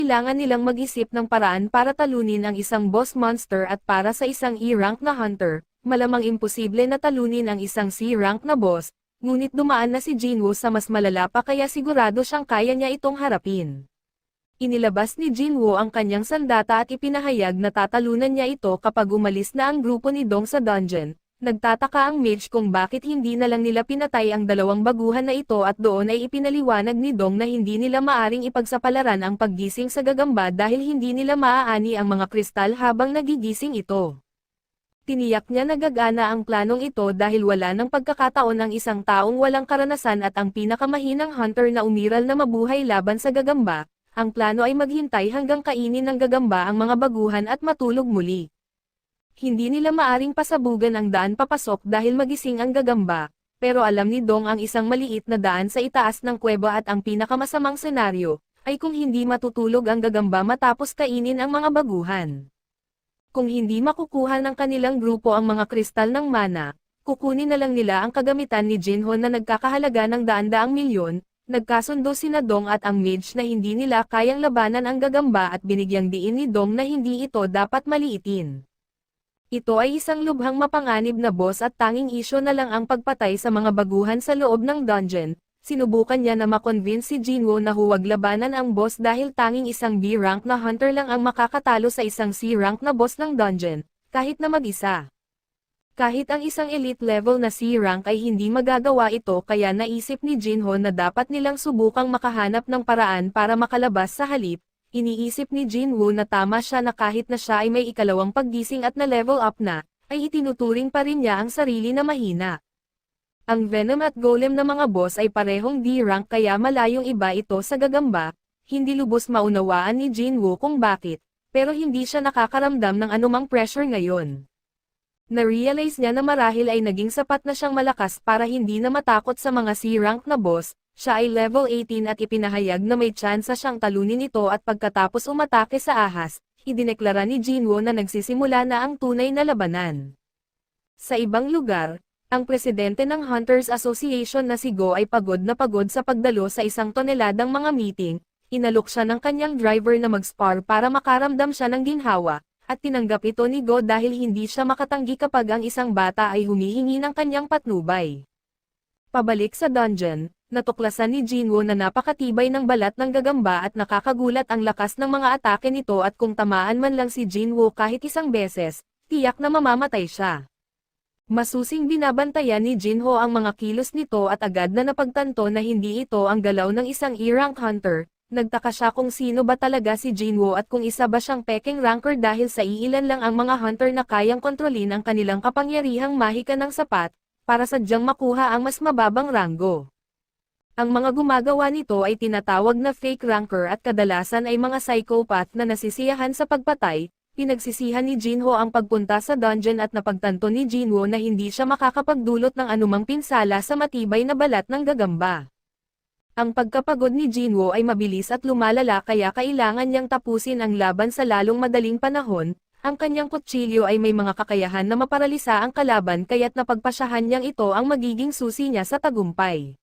kailangan nilang mag-isip ng paraan para talunin ang isang boss monster at para sa isang E-rank na hunter, malamang imposible na talunin ang isang C-rank na boss, ngunit dumaan na si Jinwoo sa mas malala pa kaya sigurado siyang kaya niya itong harapin. Inilabas ni Jinwoo ang kanyang sandata at ipinahayag na tatalunan niya ito kapag umalis na ang grupo ni Dong sa dungeon. Nagtataka ang mage kung bakit hindi na lang nila pinatay ang dalawang baguhan na ito at doon ay ipinaliwanag ni Dong na hindi nila maaring ipagsapalaran ang paggising sa gagamba dahil hindi nila maaani ang mga kristal habang nagigising ito. Tiniyak niya na gagana ang planong ito dahil wala ng pagkakataon ang isang taong walang karanasan at ang pinakamahinang hunter na umiral na mabuhay laban sa gagamba. Ang plano ay maghintay hanggang kainin ng gagamba ang mga baguhan at matulog muli. Hindi nila maaring pasabugan ang daan papasok dahil magising ang gagamba, pero alam ni Dong ang isang maliit na daan sa itaas ng kuweba at ang pinakamasamang senaryo, ay kung hindi matutulog ang gagamba matapos kainin ang mga baguhan. Kung hindi makukuha ng kanilang grupo ang mga kristal ng mana, kukunin na lang nila ang kagamitan ni Jinho na nagkakahalaga ng daan-daang milyon. Nagkasundo sina Dong at ang mage na hindi nila kayang labanan ang gagamba at binigyang diin ni Dong na hindi ito dapat maliitin. Ito ay isang lubhang mapanganib na boss at tanging isyo na lang ang pagpatay sa mga baguhan sa loob ng dungeon. Sinubukan niya na makonvince si Jinwoo na huwag labanan ang boss dahil tanging isang B-rank na hunter lang ang makakatalo sa isang C-rank na boss ng dungeon, kahit na mag-isa. Kahit ang isang elite level na C-rank ay hindi magagawa ito kaya naisip ni Jinho na dapat nilang subukang makahanap ng paraan para makalabas sa halip. Iniisip ni Jinwoo na tama siya na kahit na siya ay may ikalawang paggising at na-level up na, ay itinuturing pa rin niya ang sarili na mahina. Ang Venom at Golem na mga boss ay parehong D-rank kaya malayong iba ito sa gagamba, hindi lubos maunawaan ni Jinwoo kung bakit, pero hindi siya nakakaramdam ng anumang pressure ngayon. Na-realize niya na marahil ay naging sapat na siyang malakas para hindi na matakot sa mga C-rank na boss. Siya ay level 18 at ipinahayag na may tsansa siyang talunin ito at pagkatapos umatake sa ahas, idineklara ni Jinwoo na nagsisimula na ang tunay na labanan. Sa ibang lugar, ang presidente ng Hunters Association na si Go ay pagod na pagod sa pagdalo sa 1 toneladang mga meeting, inalok siya ng kanyang driver na mag-spar para makaramdam siya ng ginhawa, at tinanggap ito ni Go dahil hindi siya makatanggi kapag ang isang bata ay humihingi ng kanyang patnubay. Pabalik sa dungeon, natuklasan ni Jinwoo na napakatibay ng balat ng gagamba at nakakagulat ang lakas ng mga atake nito at kung tamaan man lang si Jinwoo kahit isang beses, tiyak na mamamatay siya. Masusing binabantayan ni Jinho ang mga kilos nito at agad na napagtanto na hindi ito ang galaw ng isang E-rank hunter. Nagtaka siya kung sino ba talaga si Jinwoo at kung isa ba siyang peking ranker dahil sa iilan lang ang mga hunter na kayang kontrolin ang kanilang kapangyarihang mahika ng sapat, para sadyang makuha ang mas mababang ranggo. Ang mga gumagawa nito ay tinatawag na fake ranker at kadalasan ay mga psychopath na nasisiyahan sa pagpatay. Pinagsisihan ni Jinho ang pagpunta sa dungeon at napagtanto ni Jinwoo na hindi siya makakapagdulot ng anumang pinsala sa matibay na balat ng gagamba. Ang pagkapagod ni Jinwoo ay mabilis at lumalala kaya kailangan niyang tapusin ang laban sa lalong madaling panahon. Ang kanyang kutsilyo ay may mga kakayahan na maparalisa ang kalaban kaya't napagpasyahan niyang ito ang magiging susi niya sa tagumpay.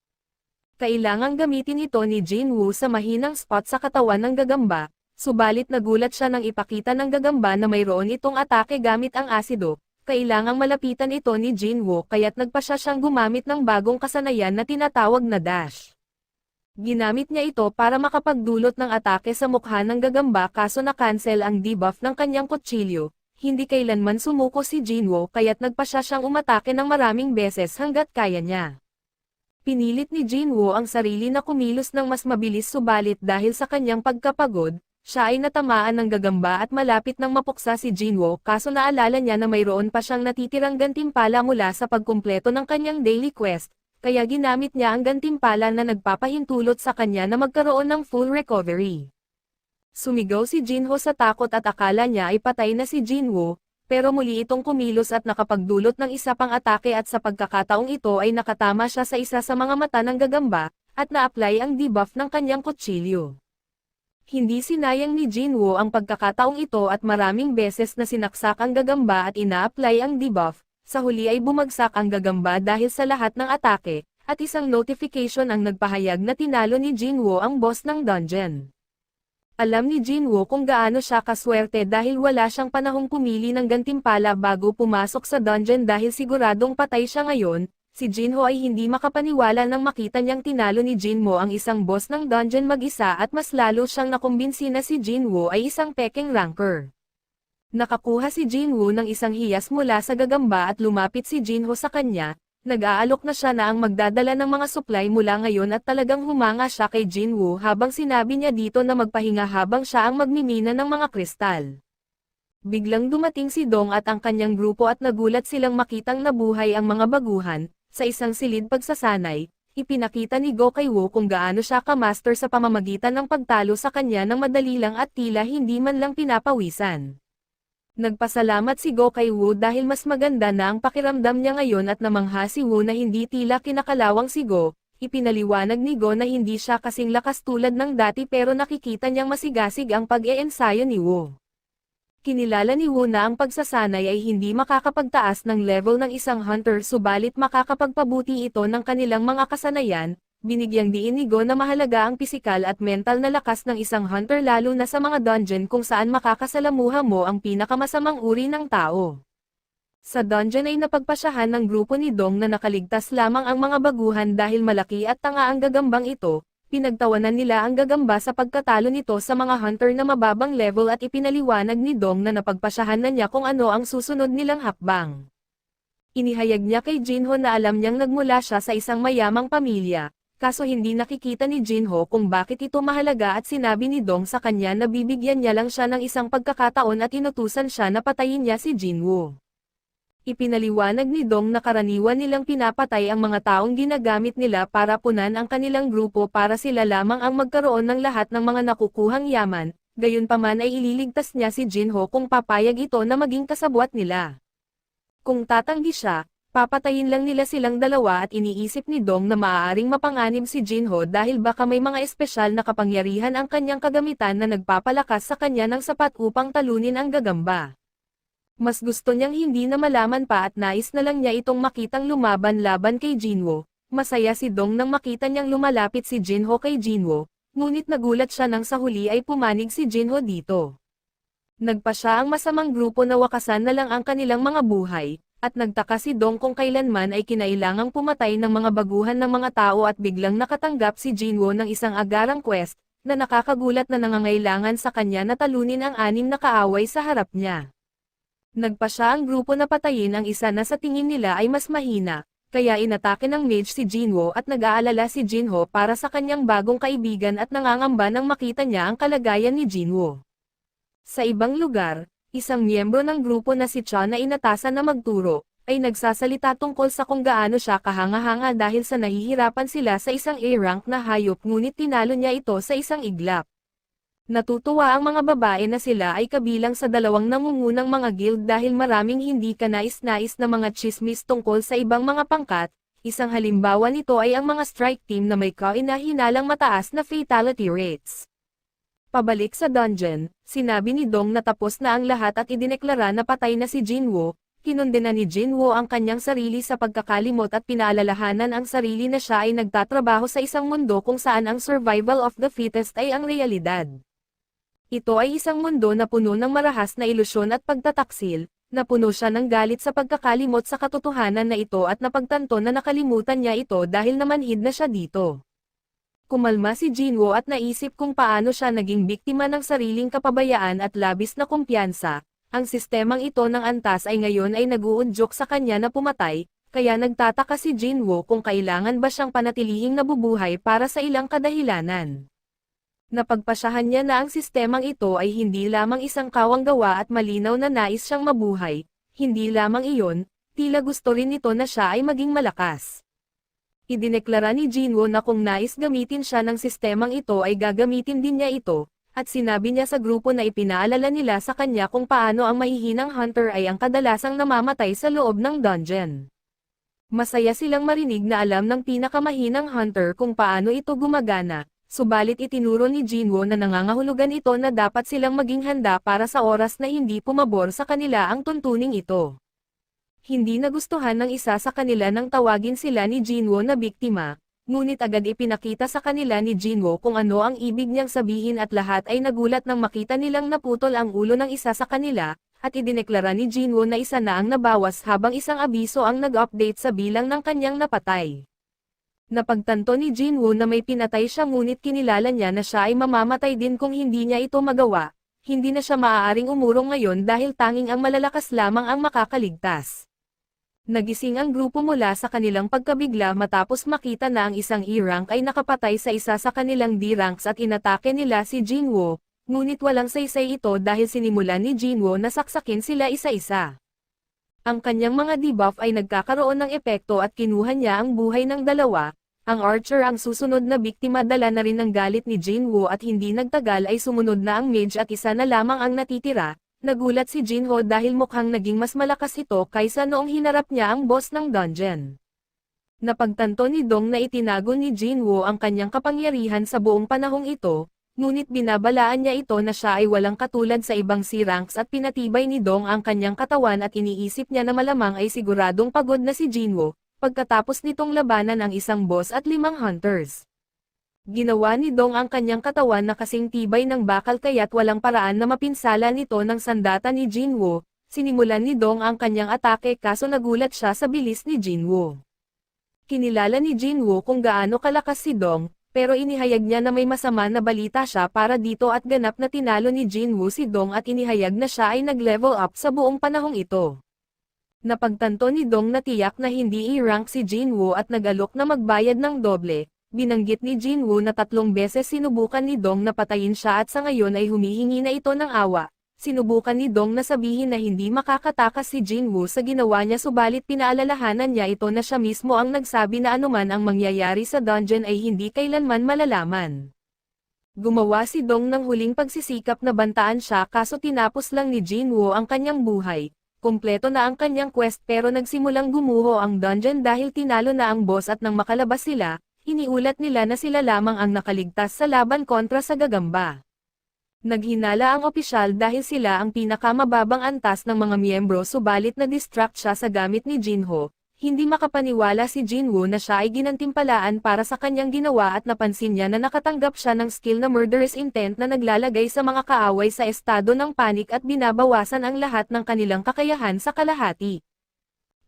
Kailangang gamitin ito ni Jinwoo sa mahinang spot sa katawan ng gagamba, subalit nagulat siya nang ipakita ng gagamba na mayroon itong atake gamit ang asido. Kailangang malapitan ito ni Jinwoo kaya't nagpasya siyang gumamit ng bagong kasanayan na tinatawag na dash. Ginamit niya ito para makapagdulot ng atake sa mukha ng gagamba kaso na-cancel ang debuff ng kanyang kutsilyo. Hindi kailanman sumuko si Jinwoo kaya't nagpasya siyang umatake ng maraming beses hanggat kaya niya. Pinilit ni Jinwoo ang sarili na kumilos ng mas mabilis subalit dahil sa kanyang pagkapagod, siya ay natamaan ng gagamba at malapit nang mapuksa si Jinwoo kaso naalala niya na mayroon pa siyang natitirang gantimpala mula sa pagkumpleto ng kanyang daily quest. Kaya ginamit niya ang gantimpala na nagpapahintulot sa kanya na magkaroon ng full recovery. Sumigaw si Jinho sa takot at akala niya ay patay na si Jinwoo, pero muli itong kumilos at nakapagdulot ng isa pang atake at sa pagkakataong ito ay nakatama siya sa isa sa mga mata ng gagamba, at na-apply ang debuff ng kanyang kutsilyo. Hindi sinayang ni Jinwoo ang pagkakataong ito at maraming beses na sinaksak ang gagamba at ina-apply ang debuff. Sa huli ay bumagsak ang gagamba dahil sa lahat ng atake, at isang notification ang nagpahayag na tinalo ni Jinwoo ang boss ng dungeon. Alam ni Jinwoo kung gaano siya kaswerte dahil wala siyang panahong pumili ng gantimpala bago pumasok sa dungeon dahil siguradong patay siya ngayon. Si Jinho ay hindi makapaniwala nang makita niyang tinalo ni Jinmo ang isang boss ng dungeon mag-isa at mas lalo siyang nakumbinsi na si Jinwoo ay isang peking ranker. Nakakuha si Jinwoo ng isang hiyas mula sa gagamba at lumapit si Jinho sa kanya. Nag-aalok na siya na ang magdadala ng mga supply mula ngayon at talagang humanga siya kay Jinwoo habang sinabi niya dito na magpahinga habang siya ang magmimina ng mga kristal. Biglang dumating si Dong at ang kanyang grupo at nagulat silang makitang nabuhay ang mga baguhan. Sa isang silid pagsasanay, ipinakita ni Go kay Woo kung gaano siya ka-master sa pamamagitan ng pagtalo sa kanya ng madali lang at tila hindi man lang pinapawisan. Nagpasalamat si Go kay Woo dahil mas maganda na ang pakiramdam niya ngayon at namangha si Woo na hindi tila kinakalawang si Go. Ipinaliwanag ni Go na hindi siya kasing lakas tulad ng dati pero nakikita niyang masigasig ang pag-e-ensayo ni Woo. Kinilala ni Woo na ang pagsasanay ay hindi makakapagtaas ng level ng isang hunter subalit makakapagpabuti ito ng kanilang mga kasanayan. Binigyang diin ni Go na mahalaga ang pisikal at mental na lakas ng isang hunter lalo na sa mga dungeon kung saan makakasalamuha mo ang pinakamasamang uri ng tao. Sa dungeon ay napagpasyahan ng grupo ni Dong na nakaligtas lamang ang mga baguhan dahil malaki at tanga ang gagambang ito. Pinagtawanan nila ang gagamba sa pagkatalo nito sa mga hunter na mababang level at ipinaliwanag ni Dong na napagpasyahan na niya kung ano ang susunod nilang hakbang. Inihayag niya kay Jinho na alam niyang nagmula siya sa isang mayamang pamilya. Kaso hindi nakikita ni Jinho kung bakit ito mahalaga at sinabi ni Dong sa kanya na bibigyan niya lang siya ng isang pagkakataon at inutusan siya na patayin niya si Jinwoo. Ipinaliwanag ni Dong na karaniwan nilang pinapatay ang mga taong ginagamit nila para punan ang kanilang grupo para sila lamang ang magkaroon ng lahat ng mga nakukuhang yaman, gayunpaman ay ililigtas niya si Jinho kung papayag ito na maging kasabwat nila. Kung tatanggi siya, papatayin lang nila silang dalawa at iniisip ni Dong na maaaring mapanganib si Jinho dahil baka may mga espesyal na kapangyarihan ang kanyang kagamitan na nagpapalakas sa kanya ng sapat upang talunin ang gagamba. Mas gusto niyang hindi na malaman pa at nais na lang niya itong makitang lumaban-laban kay Jinwoo. Masaya si Dong nang makita niyang lumalapit si Jinho kay Jinwoo, ngunit nagulat siya nang sa huli ay pumanig si Jinho dito. Nagpa siya ang masamang grupo na wakasan na lang ang kanilang mga buhay. At nagtaka si Dong kung kailanman ay kinailangang pumatay ng mga baguhan ng mga tao at biglang nakatanggap si Jinwoo ng isang agarang quest, na nakakagulat na nangangailangan sa kanya na talunin ang 6 na kaaway sa harap niya. Nagpa siya ang grupo na patayin ang isa na sa tingin nila ay mas mahina, kaya inatake ng mage si Jinwoo at nag-aalala si Jinho para sa kanyang bagong kaibigan at nangangamba nang makita niya ang kalagayan ni Jinwoo. Sa ibang lugar, isang miyembro ng grupo na si Cha na inatasan na magturo, ay nagsasalita tungkol sa kung gaano siya kahanga-hanga dahil sa nahihirapan sila sa isang A-rank na hayop ngunit tinalo niya ito sa isang iglap. Natutuwa ang mga babae na sila ay kabilang sa 2 nangungunang mga guild dahil maraming hindi kanais-nais na mga chismis tungkol sa ibang mga pangkat. Isang halimbawa nito ay ang mga strike team na may kahinahinalang mataas na fatality rates. Pabalik sa dungeon, sinabi ni Dong na tapos na ang lahat at idineklara na patay na si Jinwoo. Kinundena ni Jinwoo ang kanyang sarili sa pagkakalimot at pinaalalahanan ang sarili na siya ay nagtatrabaho sa isang mundo kung saan ang survival of the fittest ay ang realidad. Ito ay isang mundo na puno ng marahas na ilusyon at pagtataksil, na puno siya ng galit sa pagkakalimot sa katotohanan na ito at napagtanto na nakalimutan niya ito dahil namanhid na siya dito. Kumalma si Jinwoo at naisip kung paano siya naging biktima ng sariling kapabayaan at labis na kumpiyansa. Ang sistemang ito ng antas ay ngayon ay nag-uudyok sa kanya na pumatay, kaya nagtataka si Jinwoo kung kailangan ba siyang panatilihing nabubuhay para sa ilang kadahilanan. Napagpasyahan niya na ang sistemang ito ay hindi lamang isang kawanggawa at malinaw na nais siyang mabuhay, hindi lamang iyon, tila gusto rin nito na siya ay maging malakas. Idineklara ni Jinwoo na kung nais gamitin siya ng sistemang ito ay gagamitin din niya ito, at sinabi niya sa grupo na ipinaalala nila sa kanya kung paano ang mahihinang hunter ay ang kadalasang namamatay sa loob ng dungeon. Masaya silang marinig na alam ng pinakamahinang hunter kung paano ito gumagana, subalit itinuro ni Jinwoo na nangangahulugan ito na dapat silang maging handa para sa oras na hindi pumabor sa kanila ang tuntuning ito. Hindi nagustuhan ng isa sa kanila nang tawagin sila ni Jinwoo na biktima, Ngunit agad ipinakita sa kanila ni Jinwoo kung ano ang ibig niyang sabihin at lahat ay nagulat nang makita nilang naputol ang ulo ng isa sa kanila, at idineklara ni Jinwoo na isa na ang nabawas habang isang abiso ang nag-update sa bilang ng kanyang napatay. Napagtanto ni Jinwoo na may pinatay siya ngunit kinilala niya na siya ay mamamatay din kung hindi niya ito magawa, hindi na siya maaaring umurong ngayon dahil tanging ang malalakas lamang ang makakaligtas. Nagising ang grupo mula sa kanilang pagkabigla matapos makita na ang isang E-rank ay nakapatay sa isa sa kanilang D-ranks at inatake nila si Jinwoo, ngunit walang saysay ito dahil sinimulan ni Jinwoo na saksakin sila isa-isa. Ang kanyang mga debuff ay nagkakaroon ng epekto at kinuha niya ang buhay ng dalawa. Ang Archer ang susunod na biktima, dala na rin ng galit ni Jinwoo at hindi nagtagal ay sumunod na ang Mage at isa na lamang ang natitira. Nagulat si Jinho dahil mukhang naging mas malakas ito kaysa noong hinarap niya ang boss ng dungeon. Napagtanto ni Dong na itinago ni Jinwoo ang kanyang kapangyarihan sa buong panahong ito, ngunit binabalaan niya ito na siya ay walang katulad sa ibang C-ranks at pinatibay ni Dong ang kanyang katawan at iniisip niya na malamang ay siguradong pagod na si Jinwoo, pagkatapos nitong labanan ang isang boss at 5 hunters. Ginawa ni Dong ang kanyang katawan na kasing tibay ng bakal kaya't walang paraan na mapinsala nito ng sandata ni Jinwoo. Sinimulan ni Dong ang kanyang atake kaso nagulat siya sa bilis ni Jinwoo. Kinilala ni Jinwoo kung gaano kalakas si Dong, pero inihayag niya na may masama na balita siya para dito at ganap na tinalo ni Jinwoo si Dong at inihayag na siya ay nag-level up sa buong panahong ito. Napagtanto ni Dong na tiyak na hindi i-rank si Jinwoo at nag-alok na magbayad ng doble. Binanggit ni Jinwoo na 3 beses sinubukan ni Dong na patayin siya at sa ngayon ay humihingi na ito ng awa. Sinubukan ni Dong na sabihin na hindi makakatakas si Jinwoo sa ginawa niya subalit pinaalalahanan niya ito na siya mismo ang nagsabi na anuman ang mangyayari sa dungeon ay hindi kailanman malalaman. Gumawa si Dong ng huling pagsisikap na bantaan siya kaso tinapos lang ni Jinwoo ang kanyang buhay. Kumpleto na ang kanyang quest pero nagsimulang gumuho ang dungeon dahil tinalo na ang boss at nang makalabas sila, iniulat nila na sila lamang ang nakaligtas sa laban kontra sa gagamba. Naghinala ang opisyal dahil sila ang pinakamababang antas ng mga miyembro subalit na-distract siya sa gamit ni Jinho. Hindi makapaniwala si Jinwoo na siya ay ginantimpalaan para sa kanyang ginawa at napansin niya na nakatanggap siya ng skill na murderous intent na naglalagay sa mga kaaway sa estado ng panik at binabawasan ang lahat ng kanilang kakayahan sa kalahati.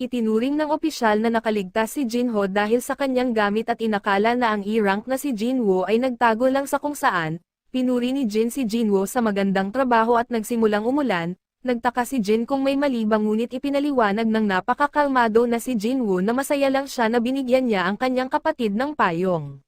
Itinuring ng opisyal na nakaligtas si Jinho dahil sa kanyang gamit at inakala na ang E-rank na si Jinwoo ay nagtago lang sa kung saan. Pinuri ni Jin si Jinwoo sa magandang trabaho at nagsimulang umulan. Nagtaka si Jin kung may mali ba ngunit ipinaliwanag ng napakakalmado na si Jinwoo na masaya lang siya na binigyan niya ang kanyang kapatid ng payong.